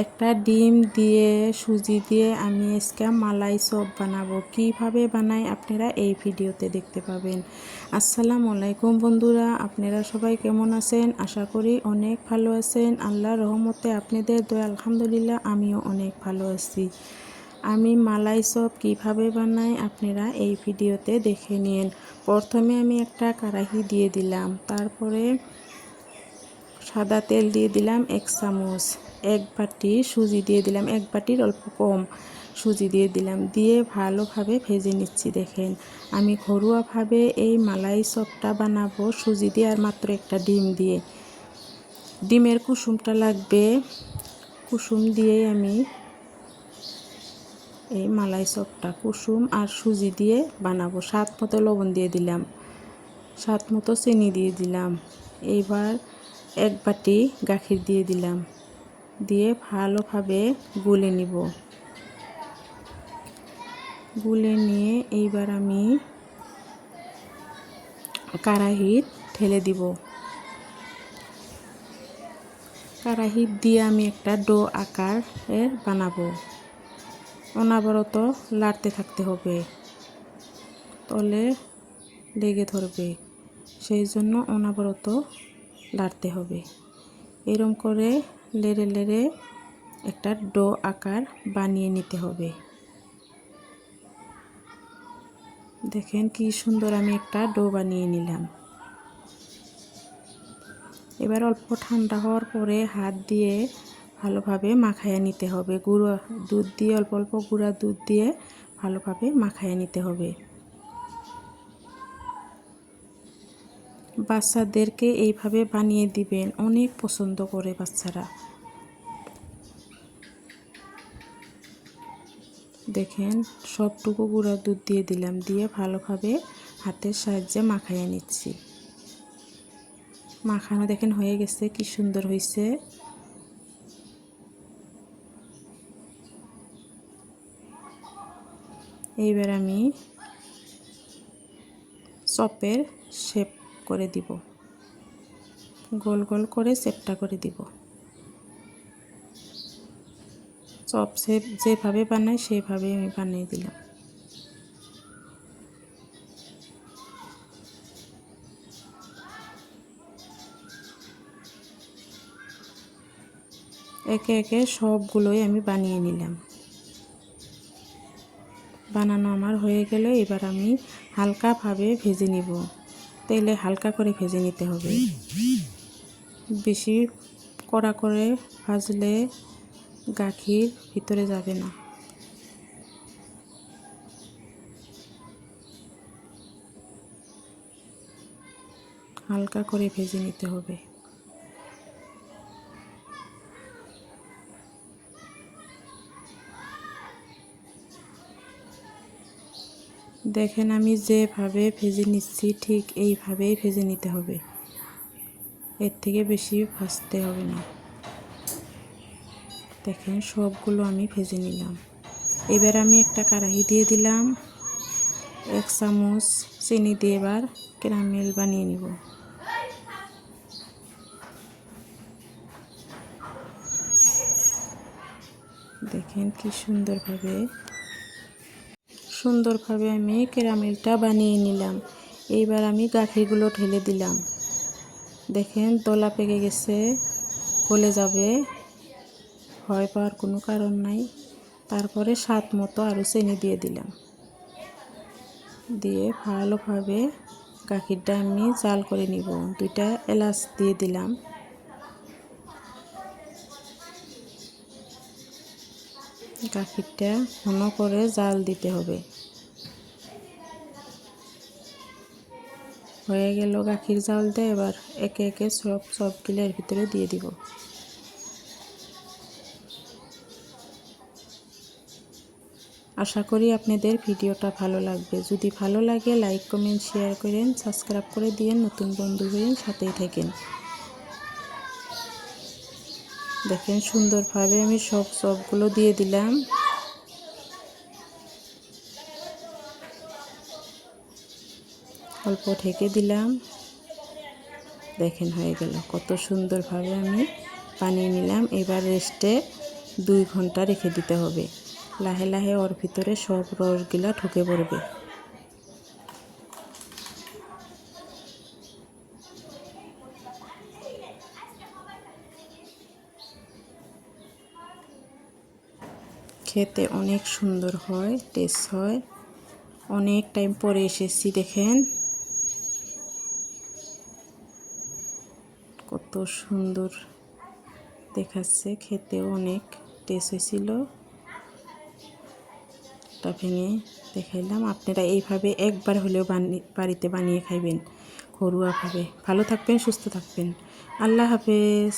একটা ডিম দিয়ে সুজি দিয়ে আমি আজকে মালাই চপ বানাবো। কিভাবে বানাই আপনারা এই ভিডিওতে দেখতে পাবেন। আসসালামু আলাইকুম বন্ধুরা, আপনারা সবাই কেমন আছেন? আশা করি অনেক ভালো আছেন। আল্লাহর রহমতে আপনাদের দয়া আলহামদুলিল্লাহ আমিও অনেক ভালো আছি। আমি মালাই চপ কিভাবে বানাই আপনারা এই ভিডিওতে দেখে নিন। প্রথমে আমি একটা কড়াই দিয়ে দিলাম, তারপরে সাদা তেল দিয়ে দিলাম 1 চামচ, 1 বাটি সুজি দিয়ে দিলাম, 1 বাটির অল্প কম সুজি দিয়ে দিলাম, দিয়ে ভালোভাবে ভেজে নিচ্ছি। দেখেন আমি ঘরোয়াভাবে এই মালাই চপটা বানাবো সুজি দিয়ে আর মাত্র একটা ডিম দিয়ে। ডিমের কুসুমটা লাগবে, কুসুম দিয়েই আমি এই মালাই চপটা কুসুম আর সুজি দিয়ে বানাবো। স্বাদ মতো লবণ দিয়ে দিলাম, স্বাদ মতো চিনি দিয়ে দিলাম। এইবার 1 বাটি গাখির দিয়ে দিলাম, দিয়ে ভালোভাবে গুলে নিব। গুলে নিয়ে এইবার আমি কড়াইত ঢেলে দিব। কড়াইত দিয়ে আমি একটা ডো আকারের বানাবো। অনবরত লাড়তে থাকতে হবে, তলে লেগে ধরবে, সেই জন্য অনবরত লাড়তে হবে। এরকম করে লেড়ে লেড়ে একটা ডো আকার বানিয়ে নিতে হবে। দেখেন কি সুন্দর আমি একটা ডো বানিয়ে নিলাম। এবার অল্প ঠান্ডা হওয়ার পরে হাত দিয়ে ভালোভাবে মাখাইয়া নিতে হবে। গুঁড়া দুধ দিয়ে অল্প অল্প গুঁড়া দুধ দিয়ে ভালোভাবে মাখাইয়া নিতে হবে। বাচ্চাদেরকে এইভাবে বানিয়ে দিবেন, অনেক পছন্দ করে বাচ্চারা। দেখেন সবটুকু গুঁড়া দুধ দিয়ে দিলাম, দিয়ে ভালোভাবে হাতের সাহায্যে মাখাইয়া নিচ্ছি। মাখানো দেখেন হয়ে গেছে, কি সুন্দর হয়েছে। এইবার আমি চপের শেপ করে দিব, গোল গোল করে শেপটা করে দিব। চপ শেপ যেভাবে বানাই সেভাবে আমি বানিয়ে দিলাম। একে একে সবগুলোই আমি বানিয়ে নিলাম। বানানো আমার হয়ে গেল। এবার আমি হালকাভাবে ভেজে নিব। তেলে হালকা করে ভেজে নিতে হবে, বেশি কড়া করে ভাজলে গাখির ভিতরে যাবে না। হালকা করে ভেজে নিতে হবে। দেখেন আমি যেভাবে ভেজে নিচ্ছি ঠিক এইভাবেই ভেজে নিতে হবে, এর থেকে বেশি ভাজতে হবে না। দেখেন সবগুলো আমি ভেজে নিলাম। এবার আমি একটা কড়াই দিয়ে দিলাম, 1 চামচ চিনি দিয়ে এবার ক্যারামেল বানিয়ে নিব। দেখেন কি সুন্দরভাবে আমি ক্যারামেলটা বানিয়ে নিলাম। এইবার আমি গাখিরগুলো ঢেলে দিলাম। দেখেন দলা পেকে গেছে, গলে যাবে, ভয় পাওয়ার কোনো কারণ নাই। তারপরে স্বাদ মতো আরও চিনি দিয়ে দিলাম, দিয়ে ভালোভাবে গাখিরটা আমি জাল করে নিব। 2টা এলাচ দিয়ে দিলাম। গাখিরটা ঘন করে জাল দিতে হবে। হয়ে গেল গাখির জাল দিয়ে, এবার একে একে সবগুলো এর ভিতরে দিয়ে দিব। আশা করি আপনাদের ভিডিওটা ভালো লাগবে। যদি ভালো লাগে লাইক কমেন্ট শেয়ার করেন, সাবস্ক্রাইব করে দিয়েন, নতুন বন্ধু হয়ে সাথেই থাকেন। দেখেন সুন্দরভাবে আমি সবগুলো দিয়ে দিলাম। অল্প ঢেকে দিলাম। দেখেন হয়ে গেল, কত সুন্দরভাবে আমি বানিয়ে নিলাম। এবার রেস্টে 2 ঘন্টা রেখে দিতে হবে। লাহে লাহে ওর ভিতরে সব রসগুলা ঢুকে পড়বে। খেতে অনেক সুন্দর হয়, টেস্ট হয়। অনেক টাইম পরে এসেছি, দেখেন কত সুন্দর দেখাচ্ছে, খেতেও অনেক টেস্ট হয়েছিল। টা ভেঙে দেখাইলাম। আপনারা এইভাবে একবার হলেও বাড়িতে বানিয়ে খাইবেন ঘরোয়াভাবে। ভালো থাকবেন, সুস্থ থাকবেন। আল্লাহ হাফেজ।